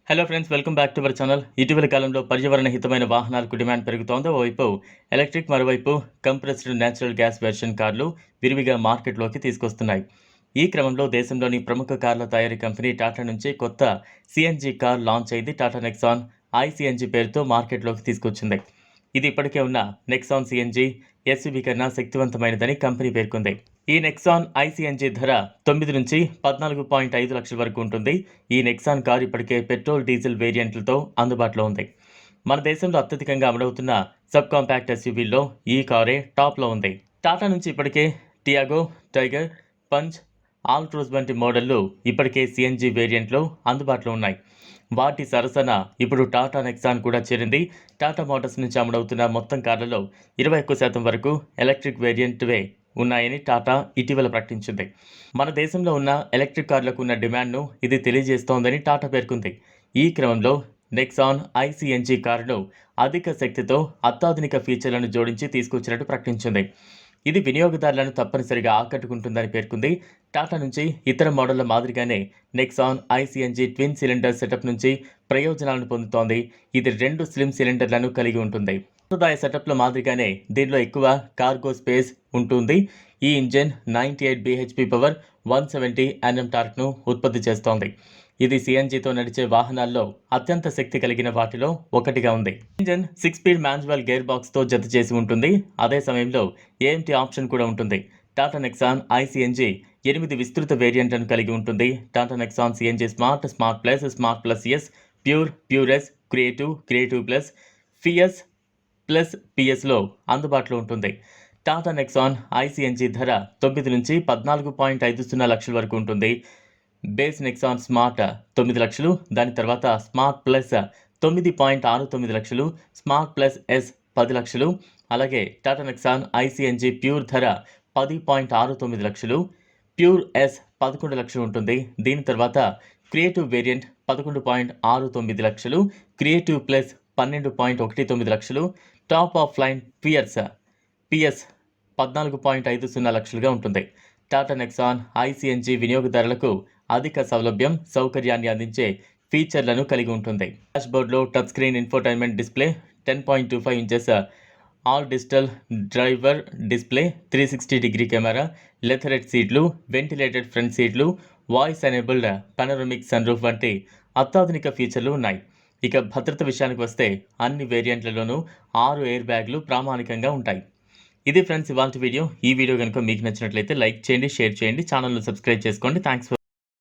Hello friends, welcome back to our channel. ఇటీవల కాలంలో పర్యావరణ హితమైన వాహనాలకు డిమాండ్ పెరుగుతోంది. ఓవైపు ఎలక్ట్రిక్, మరోవైపు కంప్రెస్డ్ నేచురల్ గ్యాస్ వెర్షన్ కార్లు విరివిగా మార్కెట్లోకి తీసుకొస్తున్నాయి. ఈ క్రమంలో దేశంలోని ప్రముఖ కార్ల తయారీ కంపెనీ టాటా నుంచి కొత్త సిఎన్జి కార్ లాంచ్ అయింది. టాటా నెక్సాన్ ఐసిఎన్జి పేరుతో మార్కెట్లోకి తీసుకొచ్చింది. ఇది ఇప్పటికే ఉన్న నెక్సాన్ సిఎన్జి ఎస్యూవీ కన్నా శక్తివంతమైనదని కంపెనీ పేర్కొంది. ఈ నెక్సాన్ ఐసిఎన్జి ధర 9 నుంచి 14.5 లక్షల వరకు ఉంటుంది. ఈ నెక్సాన్ కారు ఇప్పటికే పెట్రోల్, డీజిల్ వేరియంట్లతో అందుబాటులో ఉంది. మన దేశంలో అత్యధికంగా అమలవుతున్న సబ్ కాంపాక్ట్ ఎస్యూవీల్లో ఈ కారే టాప్లో ఉంది. టాటా నుంచి ఇప్పటికే టియాగో, టైగర్, పంచ్, ఆల్ట్రోజ్ వంటి మోడళ్లు ఇప్పటికే సిఎన్జి వేరియంట్లో అందుబాటులో ఉన్నాయి. వాటి సరసన ఇప్పుడు టాటా నెక్సాన్ కూడా చేరింది. టాటా మోటార్స్ నుంచి అమలవుతున్న మొత్తం కార్లలో 21% వరకు ఎలక్ట్రిక్ వేరియంట్వే ఉన్నాయని టాటా ఇటీవల ప్రకటించింది. మన దేశంలో ఉన్న ఎలక్ట్రిక్ కార్లకు ఉన్న డిమాండ్ను ఇది తెలియజేస్తోందని టాటా పేర్కొంది. ఈ క్రమంలో నెక్సాన్ ఐసిఎన్జి కారును అధిక శక్తితో అత్యాధునిక ఫీచర్లను జోడించి తీసుకొచ్చినట్టు ప్రకటించింది. ఇది వినియోగదారులను తప్పనిసరిగా ఆకట్టుకుంటుందని పేర్కొంది. టాటా నుంచి ఇతర మోడళ్ల మాదిరిగానే నెక్సాన్ ఐసిఎన్జి ట్విన్ సిలిండర్ సెటప్ నుంచి ప్రయోజనాలను పొందుతోంది. ఇది 2 స్లిమ్ సిలిండర్లను కలిగి ఉంటుంది. సంప్రదాయ సెటప్ల మాదిరిగానే దీనిలో ఎక్కువ కార్గో స్పేస్ ఉంటుంది. ఈ ఇంజిన్ 98 bhp పవర్, 170 Nm టార్క్ను ఉత్పత్తి చేస్తోంది. ఇది సిఎన్జితో నడిచే వాహనాల్లో అత్యంత శక్తి కలిగిన వాటిలో ఒకటిగా ఉంది. ఇంజిన్ 6 స్పీడ్ మాన్యువల్ గేర్ బాక్స్తో జత చేసి ఉంటుంది. అదే సమయంలో ఏఎంటీ ఆప్షన్ కూడా ఉంటుంది. టాటా నెక్సాన్ ఐసిఎన్జి 8 విస్తృత వేరియంట్లను కలిగి ఉంటుంది. Tata Nexon CNG smart, smart plus, smart plus S, pure, pure S, creative, creative plus, fearless plus పిఎస్లో అందుబాటులో ఉంటుంది. టాటా నెక్సాన్ ఐసిఎన్జి ధర 9 నుంచి 14.50 లక్షల వరకు ఉంటుంది. బేస్ నెక్సాన్ స్మార్ట్ 9 లక్షలు, దాని తర్వాత స్మార్ట్ ప్లస్ 9.69 లక్షలు, స్మార్ట్ ప్లస్ ఎస్ 10 లక్షలు, అలాగే టాటా నెక్సాన్ ఐసిఎన్జి ప్యూర్ ధర 10.69 లక్షలు, ప్యూర్ ఎస్ 11 లక్షలు ఉంటుంది. దీని తర్వాత క్రియేటివ్ వేరియంట్ 11.69 లక్షలు, క్రియేటివ్ ప్లస్ 12.19 లక్షలు, టాప్ ఆఫ్ లైన్ పిఎస్ 14.50 లక్షలుగా ఉంటుంది. టాటా నెక్సాన్ ఐసిఎన్జి వినియోగదారులకు అధిక సౌలభ్యం, సౌకర్యాన్ని అందించే ఫీచర్లను కలిగి ఉంటుంది. డాష్బోర్డ్లో touch screen infotainment display, 10.25 inches all digital driver display, 360 degree camera, leatherette సీట్లు, వెంటిలేటెడ్ ఫ్రంట్ సీట్లు, వాయిస్ ఎనేబుల్డ్ పానోరమిక్ సన్రూఫ్ వంటి అత్యాధునిక ఫీచర్లు ఉన్నాయి. ఇక భద్రత విషయానికి వస్తే అన్ని వేరియంట్లలోనూ 6 ఎయిర్ బ్యాగ్లు ప్రామాణికంగా ఉంటాయి. ఇది ఫ్రెండ్స్ ఇవాల్టి వీడియో. ఈ వీడియో కనుక మీకు నచ్చినట్లయితే లైక్ చేయండి, షేర్ చేయండి, ఛానల్ను సబ్స్క్రైబ్ చేసుకోండి. Thanks for